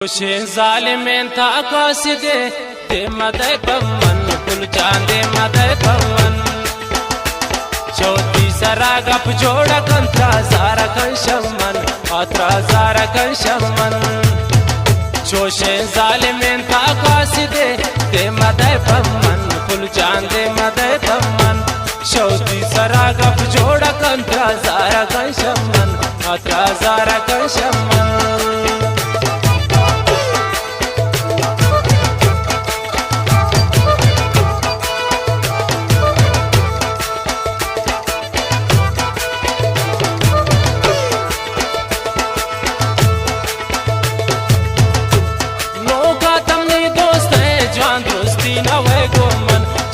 खुशे जालिमें था कासिदे दे मदे कमन कुल चांदे मदे कमन चौथी सरा गप जोड़ा कंत्रा सारा कंशमन अत्रा सारा कंशमन जोशे जालिमें था कासिदे दे मदे कमन कुल चांदे मदे कमन चौथी सरा गप जोड़ा कंत्रा सारा कंशमन अत्रा सारा कंशमन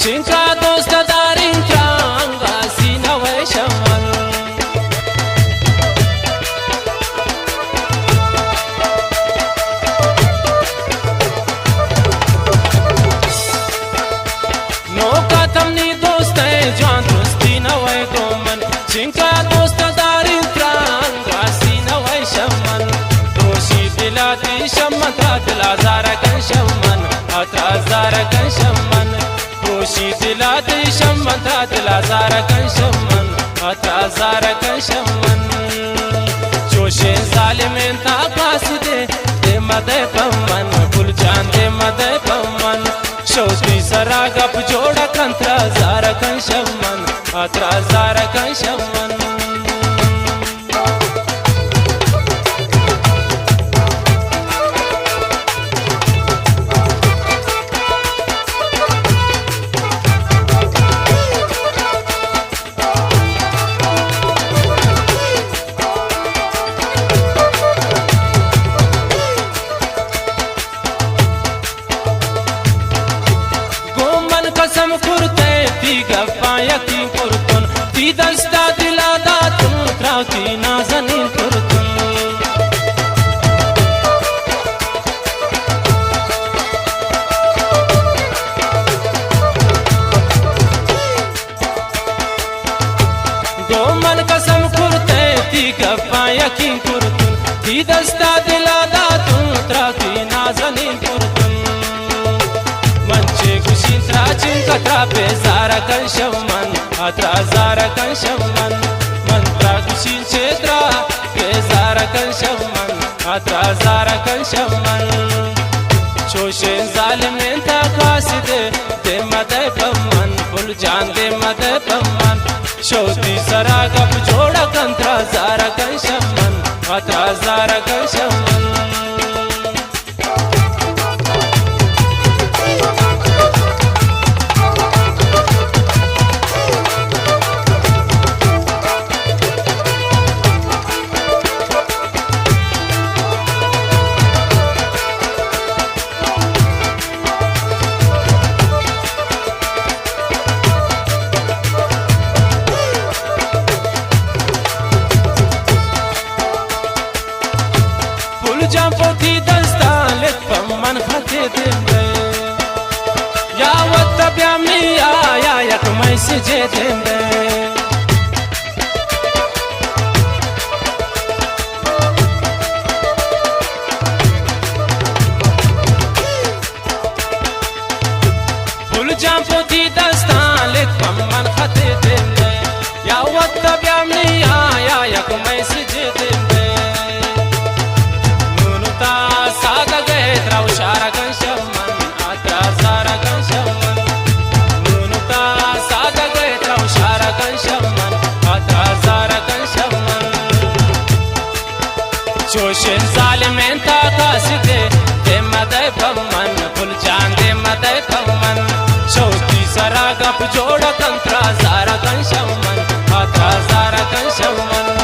चिंका दोस्त दारिन चांगा सीना वै शमन नौका तमनी दोस्त है जान दोस्ती न वै गोमन चिंका दोस्त दारिन चांगा सीना वै शमन दोषी दिलाती शमन दिला जारा कं शमन अत्रा जारा कं शमन दोषी दिलाती शमन दिला जारा कं शमन अत्रा जारा कं शमन जोशे जालिमें था कासिदे दे मदे कमन कुल चांदे मदे कमन शौती सरा गप जोड़ा कंत्रा जारा कं शमन अत्रा जारा कं शमन कसम कुरते ती गप्पा यकीन कुरतुन ती दस्ता दिला दातुन त्रावती नाजनीन कुरतुन दो मन कसम कुरते ती गप्पा यकीन कुरतुन ती दस्ता दिला दातुन त्रावती नाजनीन कुरतुन खुशी चिंका त्रा पे सारा कं शमन अत्रा जारा कं शमन मंत्रा खुशी क्षेत्रा पे सारा कं शमन अत्रा जारा कं शमन जोशे जालिमें था कासिदे दे मदे कमन कुल चांदे मदे कमन शौती सरा गप जोड़ा कंत्रा जारा कं शमन अत्रा जारा कं शमन जंपोती दस्ता लेत पमन खते देंबे या वत ब्यामी या यक मैसे जे देंबे फुल जंपोती दस्ता लेत पमन खते देंबे या वत ब्यामी या यक मैसे जे देंबे सादा गए त्राव शारा कं शमन अत्रा जारा कं शमन नुनुता सादा गए त्राव शारा कं शमन अत्रा जारा कं शमन जोशे जालिमें था कासिदे दे मदे कमन कुल चांदे मदे कमन शौती सरा गप जोड़ा कंत्रा जारा कं शमन अत्रा जारा कं शमन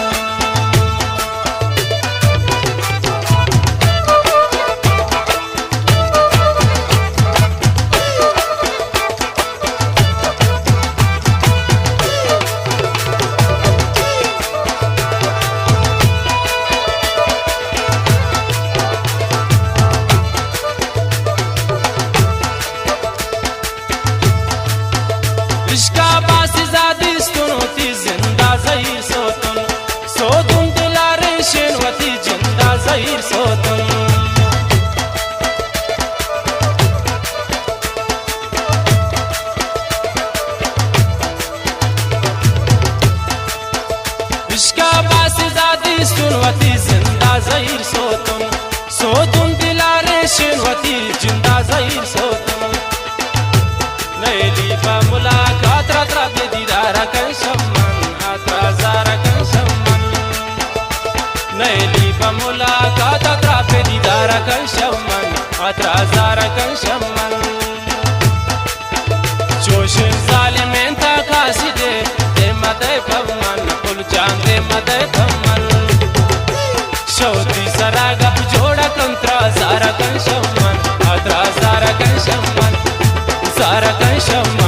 मुलाकात अत्रा पे दीदार kan shamman अत्रा Zaara kan shamman जोशिन ज़ालिमें था कासिदे दे मदे पवमन कुल जान दे मदे पवमन शौदी सरागा जोड़ा कंत्रा Zaara kan shamman अत्रा Zaara kan shamman Zaara kan shamman